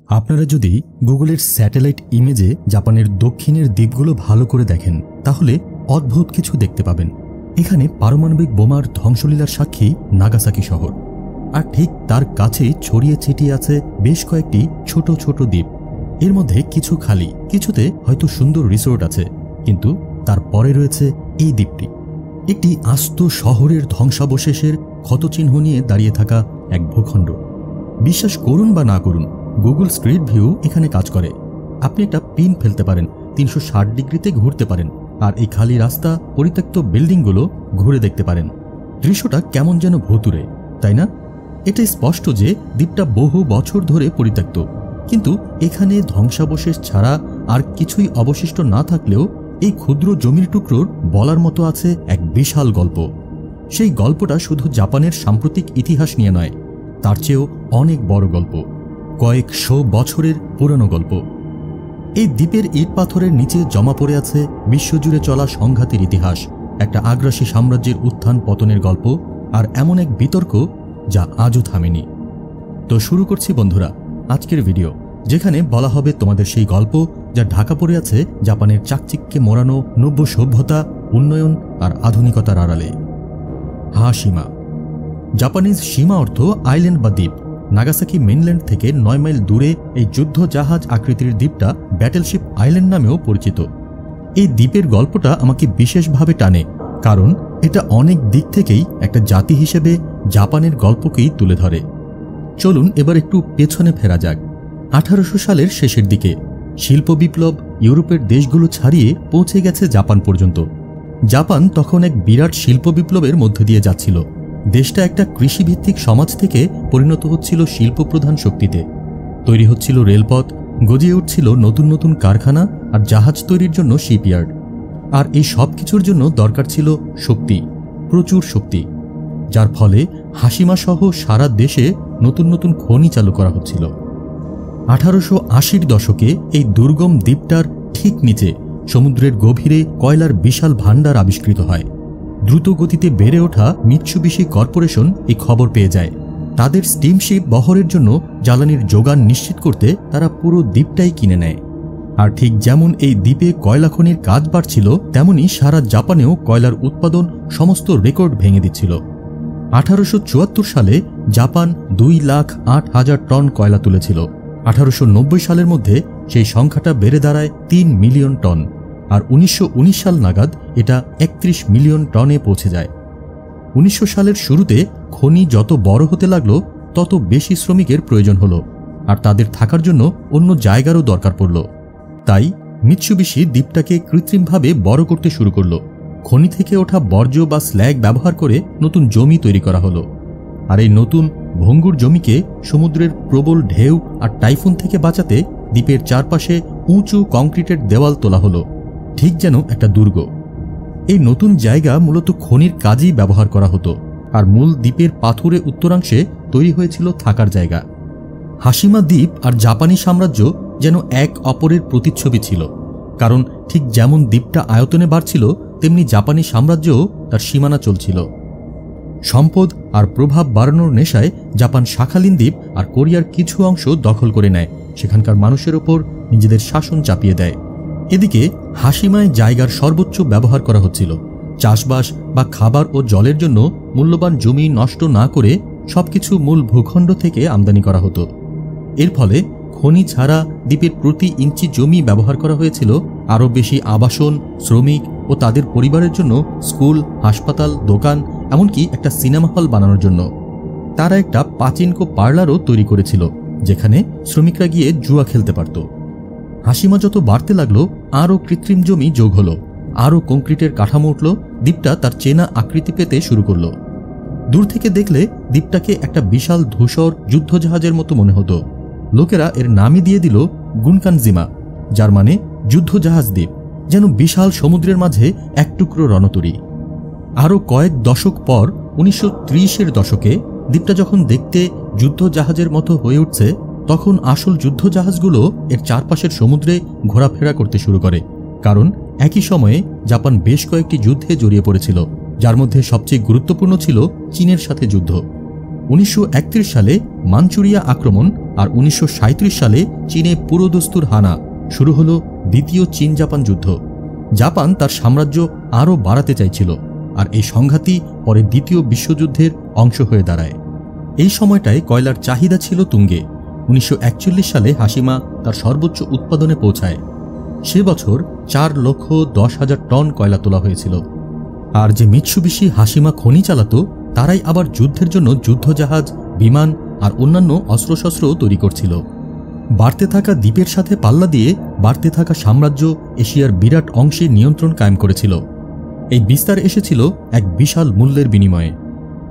আপনারা যদি গুগলের স্যাটেলাইট ইমেজে জাপানের দক্ষিণের দ্বীপগুলো ভালো করে দেখেন তাহলে অদ্ভুত কিছু দেখতে পাবেন। এখানে পারমাণবিক বোমার ধ্বংসলীলার সাক্ষী নাগাসাকি শহর, আর ঠিক তার কাছেই ছড়িয়ে ছিটিয়ে আছে বেশ কয়েকটি ছোট ছোট দ্বীপ। এর মধ্যে কিছু খালি, কিছুতে হয়তো সুন্দর রিসোর্ট আছে, কিন্তু তারপরে রয়েছে এই দ্বীপটি, একটি আস্ত শহরের ধ্বংসাবশেষের ক্ষতচিহ্ন নিয়ে দাঁড়িয়ে থাকা এক ভূখণ্ড। বিশ্বাস করুন বা না করুন, গুগল স্ট্রিট ভিউ এখানে কাজ করে। আপনি একটা পিন ফেলতে পারেন, 360 ডিগ্রিতে ঘুরতে পারেন, আর এই খালি রাস্তা, পরিত্যক্ত বিল্ডিংগুলো ঘুরে দেখতে পারেন। দৃশ্যটা কেমন যেন ভুতুড়ে, তাই না? এটাই স্পষ্ট যে দ্বীপটা বহু বছর ধরে পরিত্যক্ত, কিন্তু এখানে ধ্বংসাবশেষ ছাড়া আর কিছুই অবশিষ্ট না থাকলেও এই ক্ষুদ্র জমির টুকরোর বলার মতো আছে এক বিশাল গল্প। সেই গল্পটা শুধু জাপানের সাম্প্রতিক ইতিহাস নিয়ে নয়, তার চেয়েও অনেক বড় গল্প, কয়েকশো বছরের পুরনো গল্প। এই দ্বীপের ইট পাথরের নিচে জমা পড়ে আছে বিশ্বজুড়ে চলা সংঘাতের ইতিহাস, একটা আগ্রাসী সাম্রাজ্যের উত্থান পতনের গল্প, আর এমন এক বিতর্ক যা আজও থামেনি। তো শুরু করছি বন্ধুরা আজকের ভিডিও, যেখানে বলা হবে তোমাদের সেই গল্প যা ঢাকা পড়ে আছে জাপানের চাকচিক্যে মোড়ানো নব্য সভ্যতা, উন্নয়ন আর আধুনিকতার আড়ালে। হাশিমা। জাপানিজ সীমা অর্থ আইল্যান্ড বা দ্বীপ। নাগাসাকি মেইনল্যান্ড থেকে 9 মাইল দূরে এই যুদ্ধ জাহাজ আকৃতির দ্বীপটা ব্যাটেলশিপ আইল্যান্ড নামেও পরিচিত। এই দ্বীপের গল্পটা আমাকে বিশেষভাবে টানে, কারণ এটা অনেক দিক থেকেই একটা জাতি হিসেবে জাপানের গল্পকেই তুলে ধরে। চলুন এবার একটু পেছনে ফেরা যাক। 1800 সালের শেষের দিকে শিল্প বিপ্লব ইউরোপের দেশগুলো ছাড়িয়ে পৌঁছে গেছে জাপান পর্যন্ত। জাপান তখন এক বিরাট শিল্প বিপ্লবের মধ্য দিয়ে যাচ্ছিল। দেশটা একটা কৃষিভিত্তিক সমাজ থেকে পরিণত হচ্ছিল শিল্পপ্রধান শক্তিতে। তৈরি হচ্ছিল রেলপথ, গজিয়ে উঠছিল নতুন নতুন কারখানা আর জাহাজ তৈরির জন্য শিপইয়ার্ড। আর এই সব কিছুর জন্য দরকার ছিল শক্তি, প্রচুর শক্তি, যার ফলে হাশিমা সহ সারা দেশে নতুন নতুন খনি চালু করা হচ্ছিল। 1880-র দশকে এই দুর্গম দ্বীপটার ঠিক নিচে সমুদ্রের গভীরে কয়লার বিশাল ভাণ্ডার আবিষ্কৃত হয়। দ্রুত গতিতে বেড়ে ওঠা মিৎসুবিশি কর্পোরেশন এই খবর পেয়ে যায়। তাদের স্টিমশিপ বহরের জন্য জ্বালানির যোগান নিশ্চিত করতে তারা পুরো দ্বীপটাই কিনে নেয়। আর ঠিক যেমন এই দ্বীপে কয়লা খনির কাজ বাড়ছিল, তেমনি সারা জাপানেও কয়লার উৎপাদন সমস্ত রেকর্ড ভেঙে দিচ্ছিল। 1874 সালে জাপান 2,08,000 টন কয়লা তুলেছিল। 1890 সালের মধ্যে সেই সংখ্যাটা বেড়ে দাঁড়ায় 3 মিলিয়ন টন, আর 1919 সাল নাগাদ এটা 31 মিলিয়ন টনে পৌঁছে যায়। 1900 সালের শুরুতে খনি যত বড় হতে লাগলো, তত বেশি শ্রমিকের প্রয়োজন হলো, আর তাদের থাকার জন্য অন্য জায়গারও দরকার পড়ল। তাই মিৎসুবিশি দ্বীপটাকে কৃত্রিমভাবে বড় করতে শুরু করলো। খনি থেকে ওঠা বর্জ্য বা স্ল্যাগ ব্যবহার করে নতুন জমি তৈরি করা হলো, আর এই নতুন ভঙ্গুর জমিকে সমুদ্রের প্রবল ঢেউ আর টাইফুন থেকে বাঁচাতে দ্বীপের চারপাশে উঁচু কংক্রিটের দেওয়াল তোলা হলো, ঠিক যেন একটা দুর্গ। এই নতুন জায়গা মূলত খনির কাজেই ব্যবহার করা হতো, আর মূল দ্বীপের পাথুরে উত্তরাংশে তৈরি হয়েছিল থাকার জায়গা। হাশিমা দ্বীপ আর জাপানি সাম্রাজ্য যেন এক অপরের প্রতিচ্ছবি ছিল, কারণ ঠিক যেমন দ্বীপটা আয়তনে বাড়ছিল, তেমনি জাপানি সাম্রাজ্যও তার সীমানা চলছিল। সম্পদ আর প্রভাব বাড়ানোর নেশায় জাপান শাখালিন দ্বীপ আর কোরিয়ার কিছু অংশ দখল করে নেয়, সেখানকার মানুষের ওপর নিজেদের শাসন চাপিয়ে দেয়। এদিকে হাশিমায় জায়গার সর্বোচ্চ ব্যবহার করা হচ্ছিল। চাষবাস বা খাবার ও জলের জন্য মূল্যবান জমি নষ্ট না করে সবকিছু মূল ভূখণ্ড থেকে আমদানি করা হতো। এর ফলে খনি ছাড়া দ্বীপের প্রতি ইঞ্চি জমি ব্যবহার করা হয়েছিল আরও বেশি আবাসন, শ্রমিক ও তাদের পরিবারের জন্য স্কুল, হাসপাতাল, দোকান, এমনকি একটা সিনেমা হল বানানোর জন্য। তারা একটা পাচিনকো পার্লারও তৈরি করেছিল, যেখানে শ্রমিকরা গিয়ে জুয়া খেলতে পারত। হাশিমা যত বাড়তে লাগলো, আরও কৃত্রিম জমি যোগ হলো, আরও কংক্রিটের কাঠামো উঠল, দ্বীপটা তার চেনা আকৃতি পেতে শুরু করলো। দূর থেকে দেখলে দ্বীপটাকে একটা বিশাল ধূসর যুদ্ধজাহাজের মতো মনে হতো। লোকেরা এর নামই দিয়ে দিল গুনকানজিমা, যার মানে যুদ্ধজাহাজ দ্বীপ, যেন বিশাল সমুদ্রের মাঝে এক টুকরো রণতরী। আরও কয়েক দশক পর 1930-এর দশকে দ্বীপটা যখন দেখতে যুদ্ধজাহাজের মতো হয়ে উঠছে, তখন আসল যুদ্ধজাহাজগুলো এর চারপাশের সমুদ্রে ঘোরাফেরা করতে শুরু করে, কারণ একই সময়ে জাপান বেশ কয়েকটি যুদ্ধে জড়িয়ে পড়েছিল, যার মধ্যে সবচেয়ে গুরুত্বপূর্ণ ছিল চীনের সাথে যুদ্ধ। 1931 সালে মাঞ্চুরিয়া আক্রমণ আর 1937 সালে চীনে পুরোদস্তুর হানা শুরু হল দ্বিতীয় চীন জাপান যুদ্ধ। জাপান তার সাম্রাজ্য আরও বাড়াতে চাইছিল, আর এই সংঘাতই পরে দ্বিতীয় বিশ্বযুদ্ধের অংশ হয়ে দাঁড়ায়। এই সময়টায় কয়লার চাহিদা ছিল তুঙ্গে। 1941 সালে হাসিমা তার সর্বোচ্চ উৎপাদনে পৌঁছায়। সে বছর 4,10,000 টন কয়লা তোলা হয়েছিল। আর যে মিৎসুবিশি হাসিমা খনি চালাতো, তারাই আবার যুদ্ধের জন্য যুদ্ধজাহাজ, বিমান আর অন্যান্য অস্ত্রশস্ত্র তৈরি করছিল। বাড়তে থাকা দ্বীপের সাথে পাল্লা দিয়ে বাড়তে থাকা সাম্রাজ্য এশিয়ার বিরাট অংশে নিয়ন্ত্রণ কায়েম করেছিল। এই বিস্তার এসেছিল এক বিশাল মূল্যের বিনিময়ে।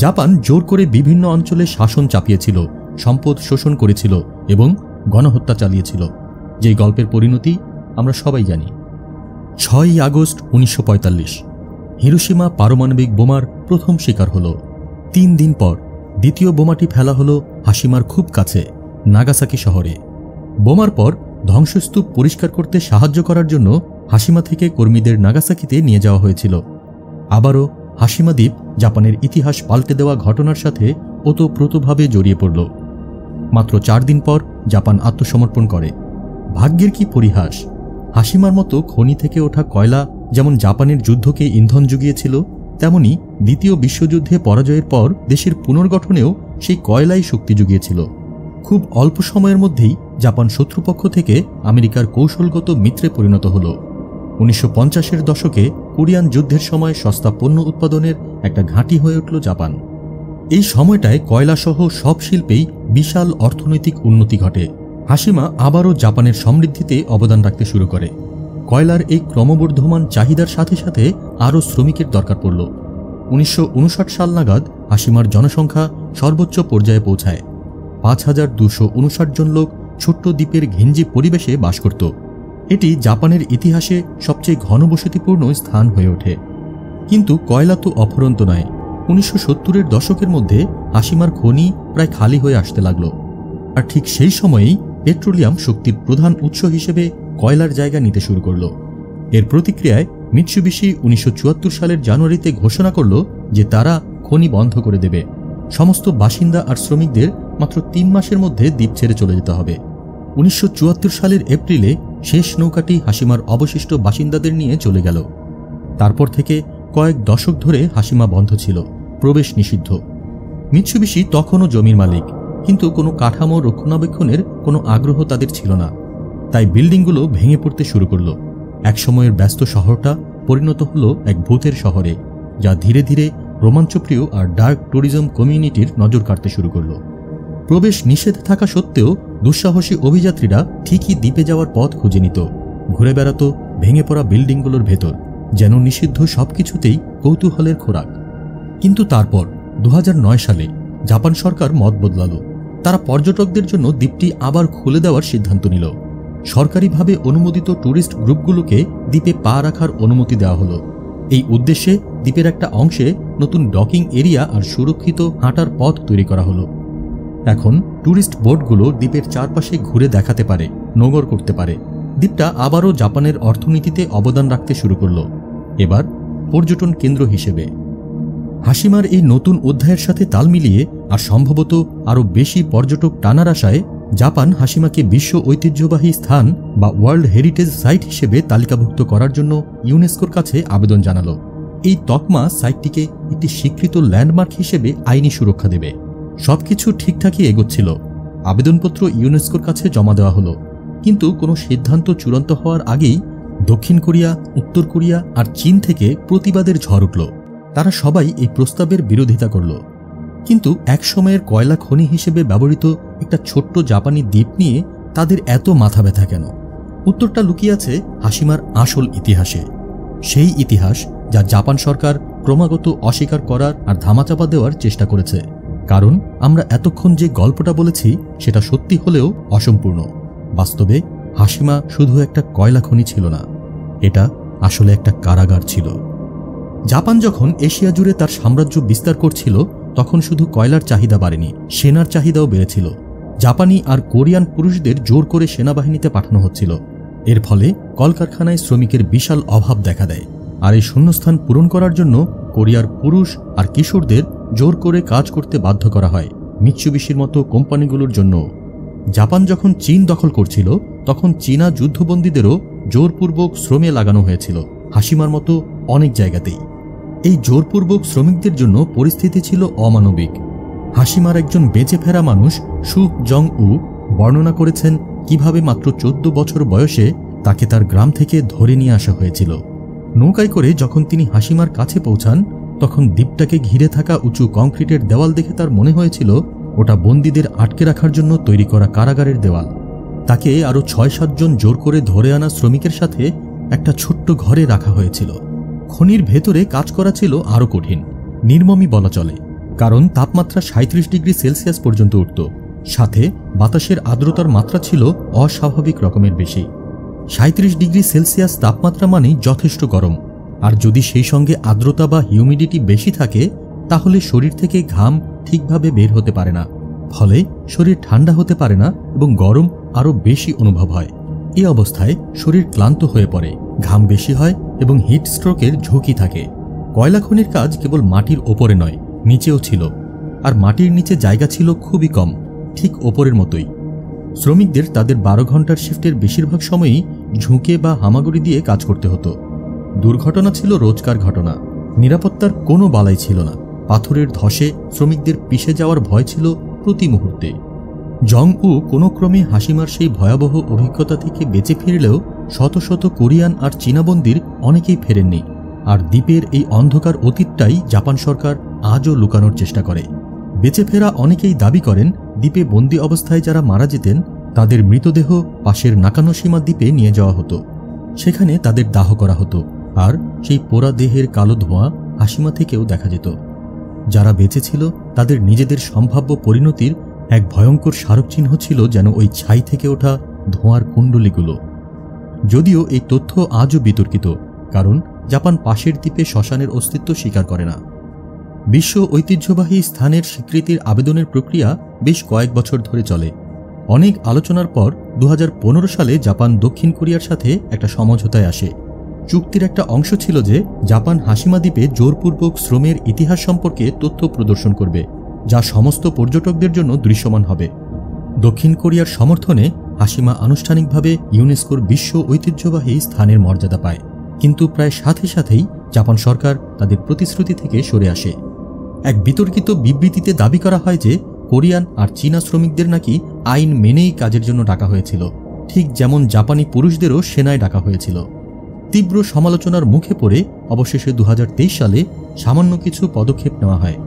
জাপান জোর করে বিভিন্ন অঞ্চলে শাসন চাপিয়েছিল, সম্পদ শোষণ করেছিল এবং গণহত্যা চালিয়েছিল, যেই গল্পের পরিণতি আমরা সবাই জানি। 6ই আগস্ট 1945 হিরোশিমা পারমাণবিক বোমার প্রথম শিকার হল। 3 দিন পর দ্বিতীয় বোমাটি ফেলা হল হাসিমার খুব কাছে, নাগাসাকি শহরে। বোমার পর ধ্বংসস্তূপ পরিষ্কার করতে সাহায্য করার জন্য হাসিমা থেকে কর্মীদের নাগাসাকিতে নিয়ে যাওয়া হয়েছিল। আবারও হাসিমা দ্বীপ জাপানের ইতিহাস পাল্টে দেওয়া ঘটনার সাথে ওতপ্রোতভাবে জড়িয়ে পড়ল। মাত্র 4 দিন পর জাপান আত্মসমর্পণ করে। ভাগ্যের কি পরিহাস! হাসিমার মতো খনি থেকে ওঠা কয়লা যেমন জাপানের যুদ্ধকে ইন্ধন জুগিয়েছিল, তেমনি দ্বিতীয় বিশ্বযুদ্ধে পরাজয়ের পর দেশের পুনর্গঠনেও সেই কয়লাই শক্তি জুগিয়েছিল। খুব অল্প সময়ের মধ্যেই জাপান শত্রুপক্ষ থেকে আমেরিকার কৌশলগত মিত্রে পরিণত হল। 1950-এর দশকে কোরিয়ান যুদ্ধের সময় সস্তা পণ্য উৎপাদনের একটা ঘাঁটি হয়ে উঠল জাপান। এই সময়টায় কয়লাসহ সব শিল্পেই বিশাল অর্থনৈতিক উন্নতি ঘটে। হাসিমা আবারও জাপানের সমৃদ্ধিতে অবদান রাখতে শুরু করে। কয়লার এই ক্রমবর্ধমান চাহিদার সাথে সাথে আরও শ্রমিকের দরকার পড়ল। 1959 সাল নাগাদ হাসিমার জনসংখ্যা সর্বোচ্চ পর্যায়ে পৌঁছায়। 5,259 জন লোক ছোট্ট দ্বীপের ঘিঞ্জি পরিবেশে বাস করত। এটি জাপানের ইতিহাসে সবচেয়ে ঘনবসতিপূর্ণ স্থান হয়ে ওঠে। কিন্তু কয়লা তো অফুরন্ত নয়। 1970-এর দশকের মধ্যে হাসিমার খনি প্রায় খালি হয়ে আসতে লাগল। আর ঠিক সেই সময়েই পেট্রোলিয়াম শক্তির প্রধান উৎস হিসেবে কয়লার জায়গা নিতে শুরু করল। এর প্রতিক্রিয়ায় মিৎসুবিশি 1974 সালের জানুয়ারিতে ঘোষণা করল যে তারা খনি বন্ধ করে দেবে। সমস্ত বাসিন্দা আর শ্রমিকদের মাত্র 3 মাসের মধ্যে দ্বীপ ছেড়ে চলে যেতে হবে। 1974 সালের এপ্রিলে শেষ নৌকাটি হাসিমার অবশিষ্ট বাসিন্দাদের নিয়ে চলে গেল। তারপর থেকে কয়েক দশক ধরে হাসিমা বন্ধ ছিল, প্রবেশ নিষিদ্ধ। মিৎসুবিশি তখনও জমির মালিক, কিন্তু কোনো কাঠামো রক্ষণাবেক্ষণের কোনো আগ্রহ তাদের ছিল না। তাই বিল্ডিংগুলো ভেঙে পড়তে শুরু করল। একসময়ের ব্যস্ত শহরটা পরিণত হল এক ভূতের শহরে, যা ধীরে ধীরে রোমাঞ্চপ্রিয় আর ডার্ক ট্যুরিজম কমিউনিটির নজর কাটতে শুরু করল। প্রবেশ নিষেধ থাকা সত্ত্বেও দুঃসাহসী অভিযাত্রীরা ঠিকই দ্বীপে যাওয়ার পথ খুঁজে নিত, ঘুরে বেড়াত ভেঙে পড়া বিল্ডিংগুলোর ভেতর, যেন নিষিদ্ধ সবকিছুতেই কৌতূহলের খোরাক। কিন্তু তারপর 2009 সালে জাপান সরকার মত বদলাল। তারা পর্যটকদের জন্য দ্বীপটি আবার খুলে দেওয়ার সিদ্ধান্ত নিল। সরকারিভাবে অনুমোদিত ট্যুরিস্ট গ্রুপগুলোকে দ্বীপে পা রাখার অনুমতি দেওয়া হলো। এই উদ্দেশ্যে দ্বীপের একটা অংশে নতুন ডকিং এরিয়া আর সুরক্ষিত হাঁটার পথ তৈরি করা হলো। এখন ট্যুরিস্ট বোটগুলো দ্বীপের চারপাশে ঘুরে দেখাতে পারে, নোঙর করতে পারে। দ্বীপটা আবারও জাপানের অর্থনীতিতে অবদান রাখতে শুরু করল, এবার পর্যটন কেন্দ্র হিসেবে। হাসিমার এই নতুন অধ্যায়ের সাথে তাল মিলিয়ে আর সম্ভবত আরও বেশি পর্যটক টানার আশায় জাপান হাসিমাকে বিশ্ব ঐতিহ্যবাহী স্থান বা ওয়ার্ল্ড হেরিটেজ সাইট হিসেবে তালিকাভুক্ত করার জন্য ইউনেস্কোর কাছে আবেদন জানালো। এই তকমা সাইটটিকে একটি স্বীকৃত ল্যান্ডমার্ক হিসেবে আইনি সুরক্ষা দেবে। সবকিছু ঠিকঠাকই এগোচ্ছিল। আবেদনপত্র ইউনেস্কোর কাছে জমা দেওয়া হলো, কিন্তু কোনো সিদ্ধান্ত চূড়ান্ত হওয়ার আগেই দক্ষিণ কোরিয়া, উত্তর কোরিয়া আর চীন থেকে প্রতিবাদের ঝড় উঠল। তারা সবাই এই প্রস্তাবের বিরোধিতা করল। কিন্তু এক সময়ের কয়লা খনি হিসেবে ব্যবহৃত একটা ছোট্ট জাপানি দ্বীপ নিয়ে তাদের এত মাথা ব্যথা কেন? উত্তরটা লুকিয়ে আছে হাসিমার আসল ইতিহাসে। সেই ইতিহাস যা জাপান সরকার ক্রমাগত অস্বীকার করার আর ধামাচাপা দেওয়ার চেষ্টা করেছে। কারণ আমরা এতক্ষণ যে গল্পটা বলেছি সেটা সত্যি হলেও অসম্পূর্ণ। বাস্তবে হাসিমা শুধু একটা কয়লা খনি ছিল না, এটা আসলে একটা কারাগার ছিল। জাপান যখন এশিয়া জুড়ে তার সাম্রাজ্য বিস্তার করছিল, তখন শুধু কয়লার চাহিদা বাড়েনি, সেনার চাহিদাও বেড়েছিল। জাপানি আর কোরিয়ান পুরুষদের জোর করে সেনাবাহিনীতে পাঠানো হচ্ছিল। এর ফলে কলকারখানায় শ্রমিকের বিশাল অভাব দেখা দেয়। আর এই শূন্যস্থান পূরণ করার জন্য কোরিয়ার পুরুষ আর কিশোরদের জোর করে কাজ করতে বাধ্য করা হয়। মিৎসুবিশির মতো কোম্পানিগুলোর জন্য। জাপান যখন চীন দখল করছিল তখন চীনা যুদ্ধবন্দীদেরও জোরপূর্বক শ্রমে লাগানো হয়েছিল হাসিমার মতো অনেক জায়গাতেই। এই জোরপূর্বক শ্রমিকদের জন্য পরিস্থিতি ছিল অমানবিক। হাসিমার একজন বেঁচে ফেরা মানুষ সু জং উ বর্ণনা করেছেন কিভাবে মাত্র 14 বছর বয়সে তাকে তার গ্রাম থেকে ধরে নিয়ে আসা হয়েছিল। নৌকায় করে যখন তিনি হাসিমার কাছে পৌঁছান তখন দ্বীপটাকে ঘিরে থাকা উঁচু কংক্রিটের দেওয়াল দেখে তার মনে হয়েছিল ওটা বন্দীদের আটকে রাখার জন্য তৈরি করা কারাগারের দেওয়াল। তাকে আরও 6-7 জন জোর করে ধরে আনা শ্রমিকের সাথে একটা ছোট্ট ঘরে রাখা হয়েছিল। খনির ভেতরে কাজ করা ছিল আরও কঠিন, নির্মমই বলা চলে, কারণ তাপমাত্রা 37 ডিগ্রি সেলসিয়াস পর্যন্ত উঠত। সাথে বাতাসের আর্দ্রতার মাত্রা ছিল অস্বাভাবিক রকমের বেশি। 37 ডিগ্রি সেলসিয়াস তাপমাত্রা মানেই যথেষ্ট গরম, আর যদি সেই সঙ্গে আর্দ্রতা বা হিউমিডিটি বেশি থাকে তাহলে শরীর থেকে ঘাম ঠিকভাবে বের হতে পারে না, ফলে শরীর ঠান্ডা হতে পারে না এবং গরম আরও বেশি অনুভব হয়। এই অবস্থায় শরীর ক্লান্ত হয়ে পড়ে, ঘাম বেশি হয় এবং হিট স্ট্রোকের ঝুঁকি থাকে। কয়লা খনির কাজ কেবল মাটির ওপরে নয়, নিচেও ছিল, আর মাটির নিচে জায়গা ছিল খুবই কম, ঠিক ওপরের মতোই। শ্রমিকদের তাদের 12 ঘন্টার শিফটের বেশিরভাগ সময়ই ঝুঁকে বা হামাগুড়ি দিয়ে কাজ করতে হতো। দুর্ঘটনা ছিল রোজকার ঘটনা, নিরাপত্তার কোনো বালাই ছিল না। পাথরের ধসে শ্রমিকদের পিষে যাওয়ার ভয় ছিল প্রতি মুহূর্তে। জং উ কোনো ক্রমে হাসিমার সেই ভয়াবহ অভিজ্ঞতা থেকে বেঁচে ফিরলেও শত শত কোরিয়ান আর চীনাবন্দির অনেকেই ফেরেননি। আর দ্বীপের এই অন্ধকার অতীতটাই জাপান সরকার আজও লুকানোর চেষ্টা করে। বেঁচে ফেরা অনেকেই দাবি করেন দ্বীপে বন্দি অবস্থায় যারা মারা যেতেন তাদের মৃতদেহ পাশের নাকানোশিমা দ্বীপে নিয়ে যাওয়া হতো, সেখানে তাদের দাহ করা হতো, আর সেই পোড়া দেহের কালো ধোঁয়া হাসিমা থেকেও দেখা যেত। যারা বেঁচে ছিল তাদের নিজেদের সম্ভাব্য পরিণতির এক ভয়ঙ্কর স্মারকচিহ্ন ছিল যেন ওই ছাই থেকে ওঠা ধোঁয়ার কুণ্ডলীগুলো। যদিও এই তথ্য আজও বিতর্কিত, কারণ জাপান পাশের দ্বীপে শ্মশানের অস্তিত্ব স্বীকার করে না। বিশ্ব ঐতিহ্যবাহী স্থানের স্বীকৃতির আবেদনের প্রক্রিয়া বেশ কয়েক বছর ধরে চলে। অনেক আলোচনার পর 2015 সালে জাপান দক্ষিণ কোরিয়ার সাথে একটা সমঝোতায় আসে। চুক্তির একটা অংশ ছিল যে জাপান হাসিমা দ্বীপে জোরপূর্বক শ্রমের ইতিহাস সম্পর্কে তথ্য প্রদর্শন করবে, যা সমস্ত পর্যটকদের জন্য দৃশ্যমান হবে। দক্ষিণ কোরিয়ার সমর্থনে হাসিমা আনুষ্ঠানিকভাবে ইউনেস্কোর বিশ্ব ঐতিহ্যবাহী স্থানের মর্যাদা পায়, কিন্তু প্রায় সাথে সাথেই জাপান সরকার তাদের প্রতিশ্রুতি থেকে সরে আসে। এক বিতর্কিত বিবৃতিতে দাবি করা হয় যে কোরিয়ান আর চীনা শ্রমিকদের নাকি আইন মেনেই কাজের জন্য ডাকা হয়েছিল, ঠিক যেমন জাপানি পুরুষদেরও সেনায় ডাকা হয়েছিল। তীব্র সমালোচনার মুখে পড়ে অবশেষে 2023 সালে সামান্য কিছু পদক্ষেপ নেওয়া হয়।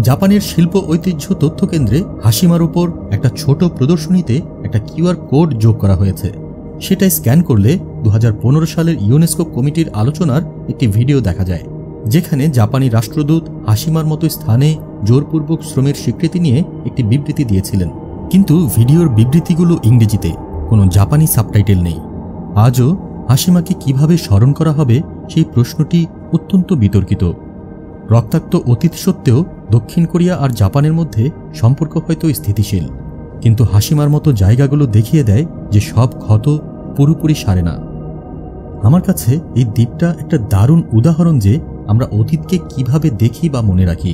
জাপানের শিল্প ঐতিহ্য তথ্য কেন্দ্রে হাসিমার উপর একটা ছোট প্রদর্শনীতে একটা কিউআর কোড যোগ করা হয়েছে। সেটাই স্ক্যান করলে 2015 সালের ইউনেস্কো কমিটির আলোচনার একটি ভিডিও দেখা যায়, যেখানে জাপানি রাষ্ট্রদূত হাসিমার মতো স্থানে জোরপূর্বক শ্রমের স্বীকৃতি নিয়ে একটি বিবৃতি দিয়েছিলেন। কিন্তু ভিডিওর বিবৃতিগুলো ইংরেজিতে, কোনো জাপানি সাবটাইটেল নেই। আজও হাসিমাকে কিভাবে স্মরণ করা হবে সেই প্রশ্নটি অত্যন্ত বিতর্কিত। রক্তাক্ত অতীত সত্ত্বেও দক্ষিণ কোরিয়া আর জাপানের মধ্যে সম্পর্ক হয়তো স্থিতিশীল, কিন্তু হাসিমার মতো জায়গাগুলো দেখিয়ে দেয় যে সব ক্ষত পুরোপুরি সারে না। আমার কাছে এই দ্বীপটা একটা দারুণ উদাহরণ যে আমরা অতীতকে কিভাবে দেখি বা মনে রাখি।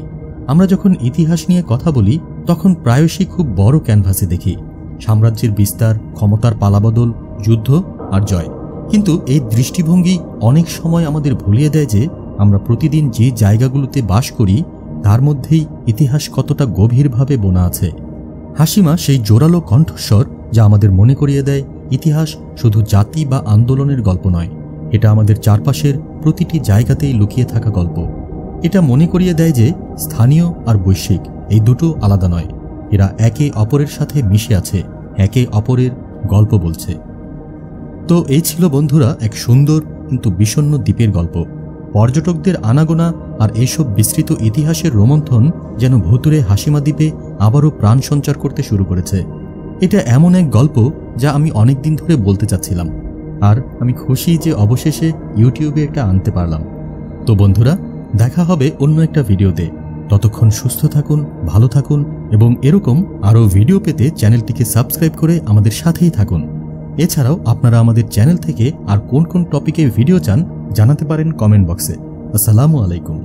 আমরা যখন ইতিহাস নিয়ে কথা বলি তখন প্রায়শই খুব বড় ক্যানভাসে দেখি, সাম্রাজ্যের বিস্তার, ক্ষমতার পালাবদল, যুদ্ধ আর জয়। কিন্তু এই দৃষ্টিভঙ্গি অনেক সময় আমাদের ভুলিয়ে দেয় যে আমরা প্রতিদিন যে জায়গাগুলোতে বাস করি তার মধ্যেই ইতিহাস কতটা গভীরভাবে বোনা আছে। হাসিমা সেই জোরালো কণ্ঠস্বর যা আমাদের মনে করিয়ে দেয় ইতিহাস শুধু জাতি বা আন্দোলনের গল্প নয়, এটা আমাদের চারপাশের প্রতিটি জায়গাতেই লুকিয়ে থাকা গল্প। এটা মনে করিয়ে দেয় যে স্থানীয় আর বৈশ্বিক এই দুটো আলাদা নয়, এরা একে অপরের সাথে মিশে আছে, একে অপরের গল্প বলছে। তো এই ছিল বন্ধুরা এক সুন্দর কিন্তু বিষণ্ণ দ্বীপের গল্প। পর্যটকদের আনাগোনা আর এইসব বিস্তৃত ইতিহাসের রোমন্থন যেন ভুতুরে হাসিমা দ্বীপে আবারও প্রাণ সঞ্চার করতে শুরু করেছে। এটা এমন এক গল্প যা আমি অনেক দিন ধরে বলতে চাচ্ছিলাম, আর আমি খুশি যে অবশেষে ইউটিউবে এটা আনতে পারলাম। তো বন্ধুরা, দেখা হবে অন্য একটা ভিডিওতে। ততক্ষণ সুস্থ থাকুন, ভালো থাকুন এবং এরকম আরও ভিডিও পেতে চ্যানেলটিকে সাবস্ক্রাইব করে আমাদের সাথেই থাকুন। এছাড়াও আপনারা আমাদের চ্যানেল থেকে আর কোন কোন টপিকে ভিডিও চান জানাতে পারেন কমেন্ট বক্সে। আসসালামু আলাইকুম।